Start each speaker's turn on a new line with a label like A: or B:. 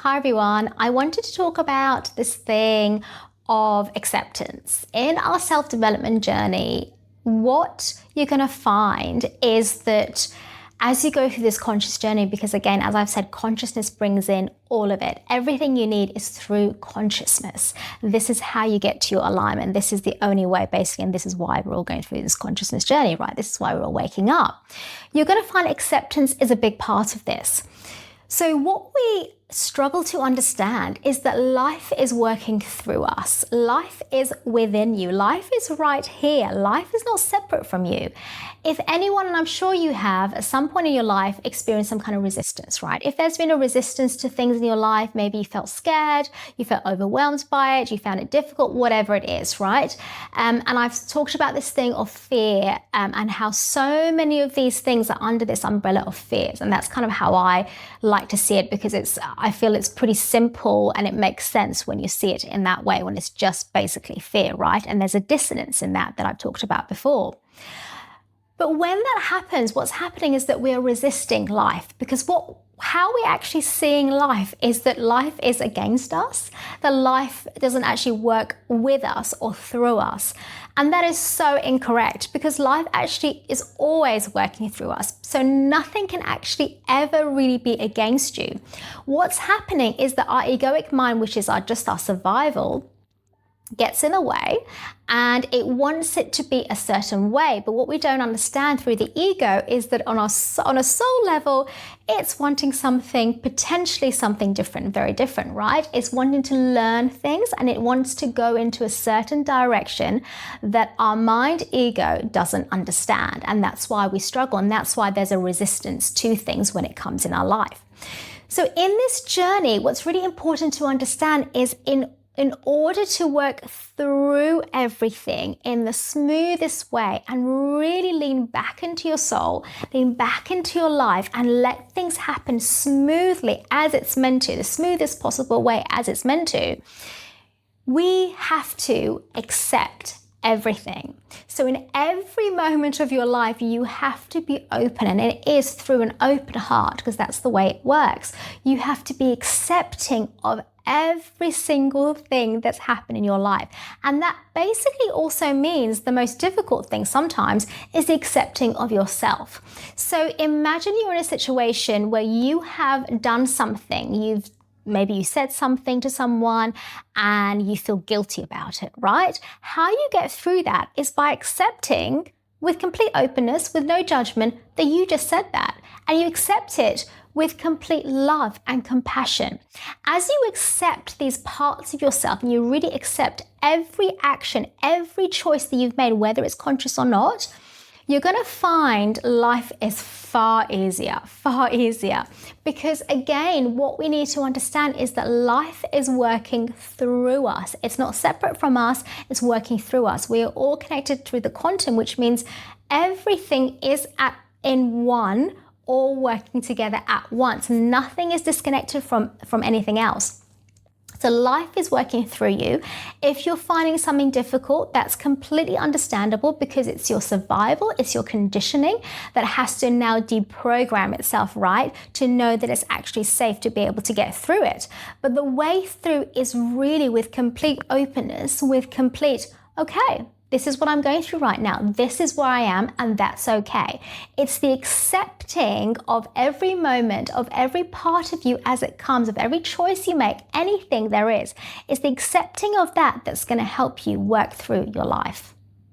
A: Hi everyone, I wanted to talk about this thing of acceptance. In our self-development journey, what you're going to find is that as you go through this conscious journey, because again, as I've said, consciousness brings in all of it. Everything you need is through consciousness. This is how you get to your alignment. This is the only way, basically, and this is why we're all going through this consciousness journey, right? This is why we're all waking up. You're going to find acceptance is a big part of this. So what we struggle to understand is that life is working through us. Life is within you. Life is right here. Life is not separate from you. If anyone, and I'm sure you have, at some point in your life experienced some kind of resistance, right? If there's been a resistance to things in your life, maybe you felt scared, you felt overwhelmed by it, you found it difficult, whatever it is, right? And I've talked about this thing of fear and how so many of these things are under this umbrella of fears. And that's kind of how I like to see it, because I feel it's pretty simple and it makes sense when you see it in that way, when it's just basically fear, right? And there's a dissonance in that I've talked about before. But when that happens, what's happening is that we are resisting life, because how we're actually seeing life is that life is against us, that life doesn't actually work with us or through us. And that is so incorrect, because life actually is always working through us. So nothing can actually ever really be against you. What's happening is that our egoic mind, which is just our survival, gets in the way and it wants it to be a certain way. But what we don't understand through the ego is that on a soul level, it's wanting something, potentially something different, very different, right? It's wanting to learn things and it wants to go into a certain direction that our mind ego doesn't understand. And that's why we struggle. And that's why there's a resistance to things when it comes in our life. So in this journey, what's really important to understand is in order to work through everything in the smoothest way and really lean back into your soul, lean back into your life and let things happen smoothly as it's meant to, the smoothest possible way as it's meant to, we have to accept everything. So in every moment of your life, you have to be open, and it is through an open heart, because that's the way it works. You have to be accepting of every single thing that's happened in your life. And that basically also means the most difficult thing sometimes is the accepting of yourself. So imagine you're in a situation where you have done something, maybe you said something to someone and you feel guilty about it, right? How you get through that is by accepting with complete openness, with no judgment, that you just said that. And you accept it with complete love and compassion. As you accept these parts of yourself and you really accept every action, every choice that you've made, whether it's conscious or not, you're going to find life is far easier. Because again, what we need to understand is that life is working through us. It's not separate from us, it's working through us. We are all connected through the quantum, which means everything is in one, all working together at once. Nothing is disconnected from anything else. So life is working through you. If you're finding something difficult, that's completely understandable, because it's your survival, it's your conditioning that has to now deprogram itself, right? To know that it's actually safe to be able to get through it. But the way through is really with complete openness, with complete, okay, this is what I'm going through right now. This is where I am, and that's okay. It's the accepting of every moment, of every part of you as it comes, of every choice you make, anything there is. It's the accepting of that that's going to help you work through your life.